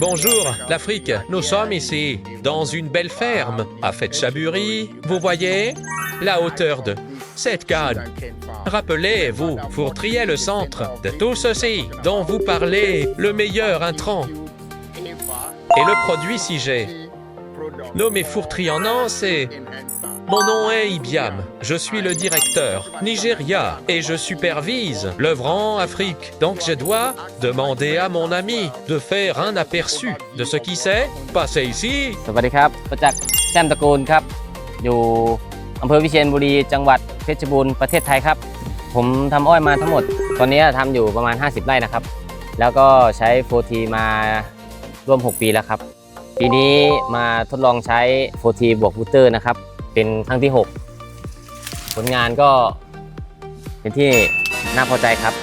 Bonjour, l'Afrique. Nous sommes ici, dans une belle ferme, à Fetchaburi. Vous voyez la hauteur de cette canne. Rappelez-vous, Fourtrie est le centre de tout ceci dont vous parlez, le meilleur intrant. Et le produit Sige, nommé Fourtrie en an, c'est... Mon nom est Ibiam, je suis le directeur Nigeria et je supervise l'œuvre en Afrique. Donc je dois demander à mon ami de faire un aperçu de ce qui s'est passé ici. สวัสดีครับประจักษ์แจ่มตระกูลครับอยู่อำเภอวิเชียรบุรีจังหวัดเพชรบูรณ์ประเทศไทยครับผมทำอ้อยมาทั้งหมดตอนนี้ทำอยู่ประมาณ50ไร่นะครับแล้วก็ใช้โฟทีมาร่วม6ปีแล้วครับปีนี้มาทดลองใช้โฟทีบวกบูสเตอร์นะครับเป็นครั้งที่6ผลงานก็เป็นที่น่าพอใจครับ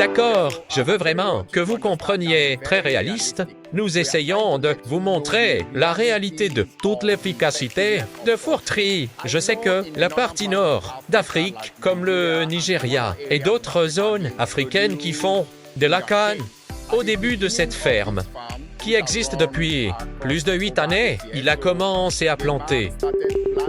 D'accord, je veux vraiment que vous compreniez très réaliste. Nous essayons de vous montrer la réalité de toute l'efficacité de Fourtrie. Je sais que la partie nord d'Afrique, comme le Nigeria et d'autres zones africaines qui font de la canne, au début de cette ferme, qui existe depuis plus de 8 années, il a commencé à planter.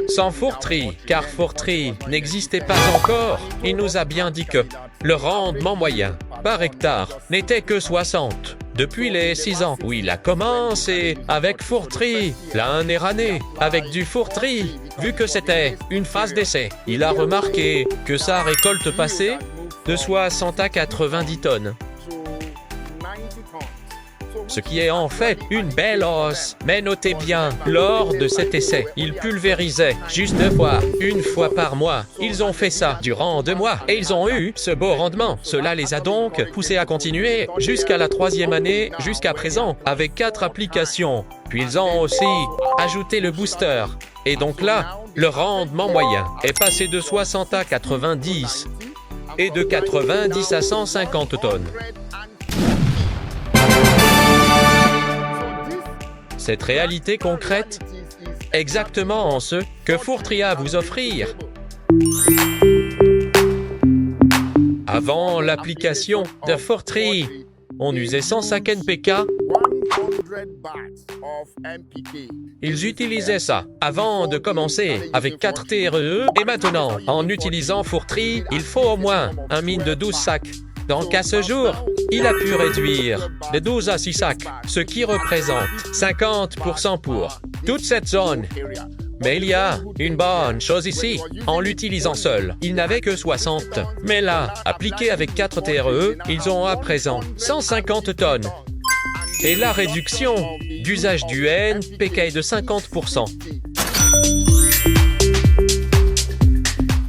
Sans Fourtrie, car Fourtrie n'existait pas encore, il nous a bien dit que le rendement moyen par hectare n'était que 60. Depuis les 6 ans où il a commencé avec Fourtrie, l'année avec du Fourtrie, vu que c'était une phase d'essai, il a remarqué que sa récolte passait de 60 à 90 tonnes. Ce qui est en fait une belle hausse. Mais notez bien, lors de cet essai, ils pulvérisaient juste 2 fois, une fois par mois. Ils ont fait ça durant 2 mois et ils ont eu ce beau rendement. Cela les a donc poussés à continuer jusqu'à la 3e année, jusqu'à présent, avec 4 applications. Puis ils ont aussi ajouté le booster. Et donc là, le rendement moyen est passé de 60 à 90 et de 90 à 150 tonnes. Cette réalité concrète, exactement ce que Fourtrie a à vous offrir. Avant l'application de Fourtrie, on usait 105 NPK. Ils utilisaient ça avant de commencer avec 4 TRE et maintenant, en utilisant Fourtrie, il faut au moins un mine de 12 sacs. Donc à ce jour, il a pu réduire de 12 à 6 sacs, ce qui représente 50% pour toute cette zone. Mais il y a une bonne chose ici, en l'utilisant seul, il n'avait que 60. Mais là, appliqué avec 4 TRE, ils ont à présent 150 tonnes. Et la réduction d'usage du NPK est de 50%.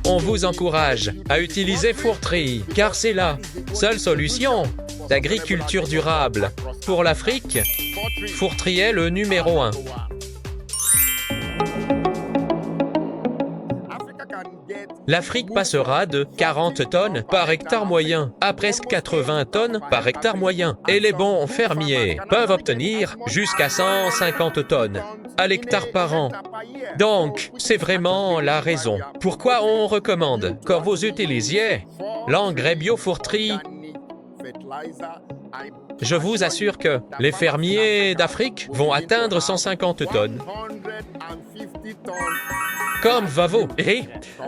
On vous encourage à utiliser Fourtrie, car c'est la seule solution d'agriculture durable. Pour l'Afrique, Fourtrie est le numéro 1. L'Afrique passera de 40 tonnes par hectare moyen à presque 80 tonnes par hectare moyen. Et les bons fermiers peuvent obtenir jusqu'à 150 tonnes à l'hectare par an. Donc, c'est vraiment la raison pourquoi on recommande que vous utilisiez l'engrais bio Fourtrie. Je vous assure que les fermiers d'Afrique vont atteindre 150 tonnes. Comme Vavo. Et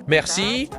merci